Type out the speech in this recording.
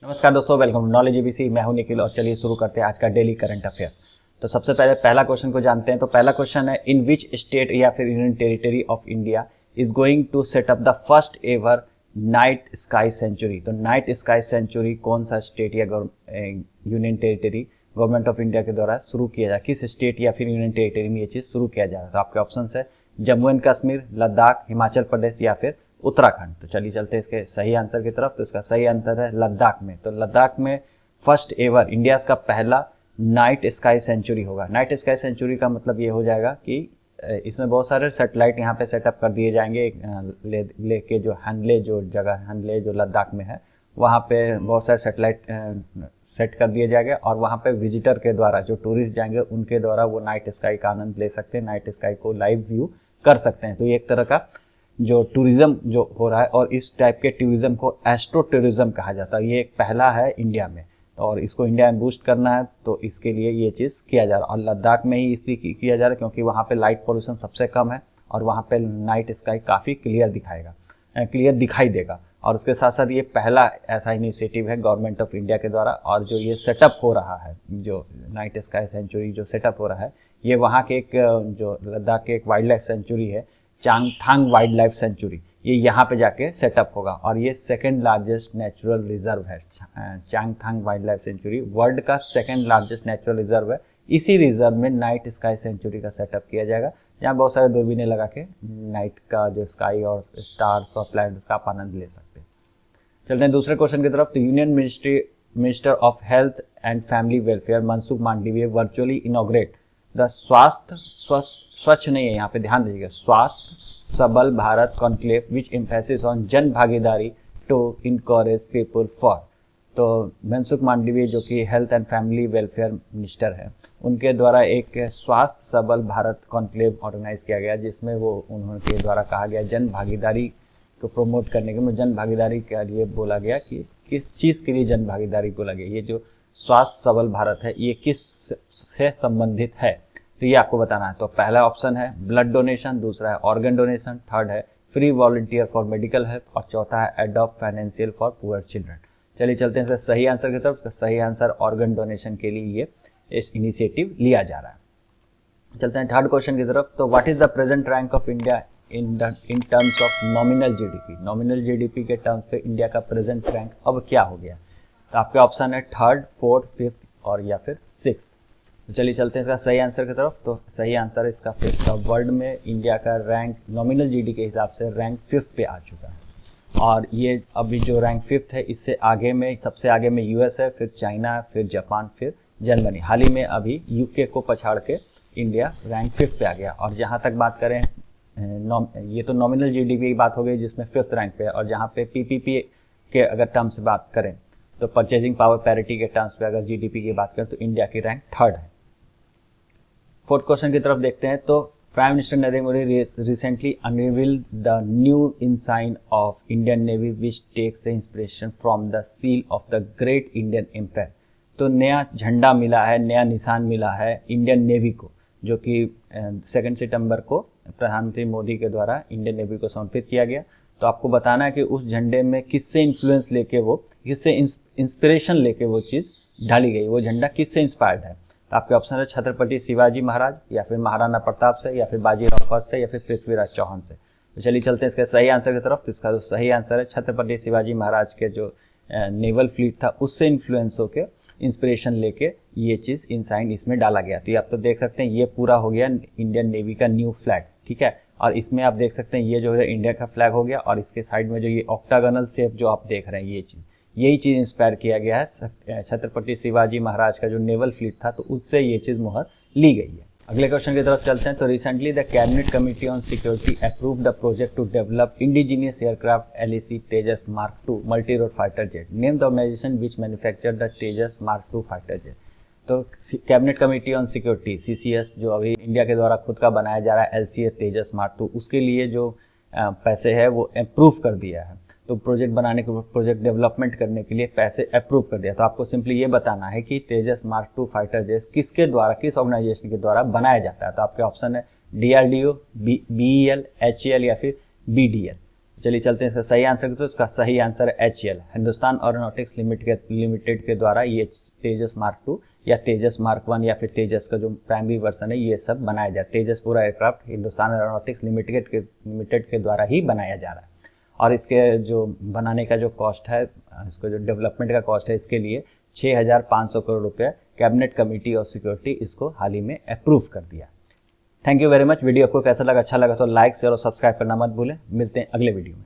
नमस्कार दोस्तों, welcome to knowledge ABC. मैं हूं निखिल और चलिए शुरू करते हैं आज का डेली करंट अफेयर। तो सबसे पहले पहला क्वेश्चन को जानते हैं। तो पहला क्वेश्चन है, इन विच स्टेट या फिर union territory of India is going to set up the first ever night sky sanctuary. तो नाइट स्काई सेंचुरी कौन सा स्टेट या union territory government of India के द्वारा शुरू किया जाए, किस स्टेट या फिर यूनियन टेरिटरी में ये चीज शुरू किया जा रहा है। तो आपके ऑप्शन है जम्मू एंड कश्मीर, लद्दाख, हिमाचल प्रदेश या फिर उत्तराखंड। तो चलिए चलते हैं इसके सही आंसर की तरफ। तो इसका सही आंसर है लद्दाख में। तो लद्दाख में फर्स्ट एवर इंडिया का पहला नाइट स्काई सेंचुरी होगा। नाइट स्काई सेंचुरी का मतलब ये हो जाएगा कि इसमें बहुत सारे सैटेलाइट यहाँ पे सेटअप कर दिए जाएंगे। लेके जो हनले जो जगह हनले जो लद्दाख में है वहाँ पे बहुत सारे सैटेलाइट सेट कर दिए जाएंगे और वहाँ पे विजिटर के द्वारा जो टूरिस्ट जाएंगे उनके द्वारा वो नाइट स्काई का आनंद ले सकते हैं, नाइट स्काई को लाइव व्यू कर सकते हैं। तो ये एक तरह का जो टूरिज्म जो हो रहा है और इस टाइप के टूरिज्म को एस्ट्रो टूरिज्म कहा जाता है। ये एक पहला है इंडिया में और इसको इंडिया में बूस्ट करना है तो इसके लिए ये चीज़ किया जा रहा है। और लद्दाख में ही इसलिए किया जा रहा है क्योंकि वहाँ पे लाइट पोल्यूशन सबसे कम है और वहाँ पे नाइट स्काई काफ़ी क्लियर दिखाई देगा। और उसके साथ साथ ये पहला ऐसा इनिशिएटिव है गवर्नमेंट ऑफ इंडिया के द्वारा। और जो ये सेटअप हो रहा है, जो नाइट स्काई सेंचुरी जो सेटअप हो रहा है, ये वहाँ के एक जो लद्दाख के एक वाइल्ड लाइफ सेंचुरी है, चांगथांग वाइल्ड लाइफ सेंचुरी, ये यहाँ पे जाके सेटअप होगा। और ये सेकंड लार्जेस्ट नेचुरल रिजर्व है। Changthang wild life sanctuary world का सेकंड लार्जेस्ट नेचुरल रिजर्व है। इसी रिजर्व में नाइट स्काई सेंचुरी का सेटअप किया जाएगा, जहाँ बहुत सारे दूरबीनें लगा के नाइट का जो स्काई और स्टार्स और प्लैनेट्स का आप आनंद ले सकते हैं। चलते हैं दूसरे क्वेश्चन की तरफ। तो union minister of health and family welfare Mansukh Mandaviya virtually inaugurate the Swachh नहीं है, यहाँ पे ध्यान दीजिएगा, Swasthya Sabal Bharat conclave which emphasis on Jan Bhagidari to encourage people for. तो मनसुख मांडविय जो कि health and family welfare minister है, उनके द्वारा एक स्वास्थ्य सबल भारत कॉन्क्लेव ऑर्गेनाइज किया गया जिसमें वो उनके द्वारा कहा गया जन भागीदारी को प्रमोट करने के लिए, जन भागीदारी के लिए बोला गया कि किस चीज़ के लिए जन भागीदारी बोला गया। ये जो स्वास्थ्य सबल भारत है ये किस से संबंधित है, तो ये आपको बताना है। तो पहला ऑप्शन है ब्लड डोनेशन, दूसरा है ऑर्गन डोनेशन, थर्ड है free volunteer for medical help और चौथा है adopt financial for poor children. चलिए चलते हैं इसका सही आंसर की तरफ। सही आंसर ऑर्गन डोनेशन के लिए ये इस इनिशिएटिव लिया जा रहा है। चलते हैं थर्ड क्वेश्चन की तरफ। तो what is the present rank of India in terms of nominal GDP. Nominal GDP के टर्म्स पे इंडिया का प्रेजेंट रैंक अब क्या हो गया। तो आपके ऑप्शन है थर्ड, फोर्थ, फिफ्थ और या फिर सिक्स्थ। तो चलिए चलते हैं इसका सही आंसर की तरफ। तो सही आंसर है इसका फिफ्थ। वर्ल्ड में इंडिया का रैंक नॉमिनल जीडीपी के हिसाब से रैंक फिफ्थ पे आ चुका है। और ये अभी जो रैंक फिफ्थ है इससे आगे में सबसे आगे में यूएस है, फिर चाइना, फिर जापान, फिर जर्मनी। हाल ही में अभी यूके को पछाड़ के इंडिया रैंक फिफ्थ पे आ गया। और जहाँ तक बात करें ये तो नॉमिनल जीडीपी की बात हो गई जिसमें फिफ्थ रैंक पे है। और जहाँ पे पीपीपी के अगर टर्म्स से बात करें तो परचेजिंग पावर पैरिटी के टर्म्स पे अगर जीडीपी की बात करें तो इंडिया की रैंक थर्ड है। फोर्थ क्वेश्चन की तरफ देखते हैं। तो prime minister Narendra Modi recently unveiled the new ensign of Indian navy which takes the inspiration from the seal of the great Indian empire. तो नया झंडा मिला है, नया निशान मिला है इंडियन नेवी को, जो कि 2 सितंबर को प्रधानमंत्री मोदी के द्वारा इंडियन नेवी को समर्पित किया गया। तो आपको बताना है कि उस झंडे में किससे इन्फ्लुएंस लेके वो, किससे इंस्पिरेशन लेके वो चीज़ डाली गई, वो झंडा किससे इंस्पायर्ड है। तो आपके ऑप्शन है छत्रपति शिवाजी महाराज या फिर महाराणा प्रताप से या फिर बाजीराव फर्स्ट से या फिर पृथ्वीराज चौहान से। तो चलिए चलते हैं इसके सही आंसर की तरफ। तो इसका जो सही आंसर है छत्रपति शिवाजी महाराज के जो नेवल फ्लीट था उससे इन्फ्लुएंस होकर इंस्पिरेशन लेके ये चीज़ इंसाइन इसमें डाला गया। तो ये आप तो देख सकते हैं ये पूरा हो गया इंडियन नेवी का न्यू फ्लैग, ठीक है। और इसमें आप देख सकते हैं ये जो है इंडिया का फ्लैग हो गया और इसके साइड में जो ये ऑक्टागोनल शेप जो आप देख रहे हैं यही चीज़ इंस्पायर किया गया है छत्रपति शिवाजी महाराज का जो नेवल फ्लीट था, तो उससे ये चीज़ मुहर ली गई है। अगले क्वेश्चन की तरफ चलते हैं। तो recently the cabinet committee on security approve the project to develop indigenous aircraft LEC Tejas mark 2 multi role fighter jet. Name the organisation which manufacture the Tejas mark 2 fighter jet. तो cabinet committee on security CCS जो अभी India के द्वारा खुद का बनाया जा रहा है LCA तेजस मार्क 2, उसके लिए जो पैसे है वो अप्रूव कर दिया है। तो प्रोजेक्ट बनाने के, प्रोजेक्ट डेवलपमेंट करने के लिए पैसे अप्रूव कर दिया। तो आपको सिंपली ये बताना है कि तेजस मार्क 2 फाइटर जेट किसके द्वारा, किस ऑर्गेनाइजेशन के द्वारा बनाया जाता है। तो आपके ऑप्शन है DRDO, BEL, HAL या फिर BDL। चलिए चलते हैं इसका सही आंसर। तो इसका सही answer HAL, Hindustan aeronautics limited के द्वारा ये तेजस मार्क 2 या तेजस मार्क 1 या फिर तेजस का जो प्राइमरी वर्जन है ये सब बनाया जा रहा है। तेजस पूरा एयरक्राफ्ट हिंदुस्तान एरोनॉटिक्स लिमिटेड के द्वारा ही बनाया जा रहा है। और इसके जो बनाने का जो कॉस्ट है, इसको जो डेवलपमेंट का कॉस्ट है, इसके लिए 6,500 करोड़ रुपये कैबिनेट कमेटी ऑफ सिक्योरिटी इसको हाल ही में अप्रूव कर दिया। Thank you very much. Video आपको कैसा लगा? अच्छा लगा तो लाइक शेयर और सब्सक्राइब करना मत भूलें। मिलते हैं अगले वीडियो में।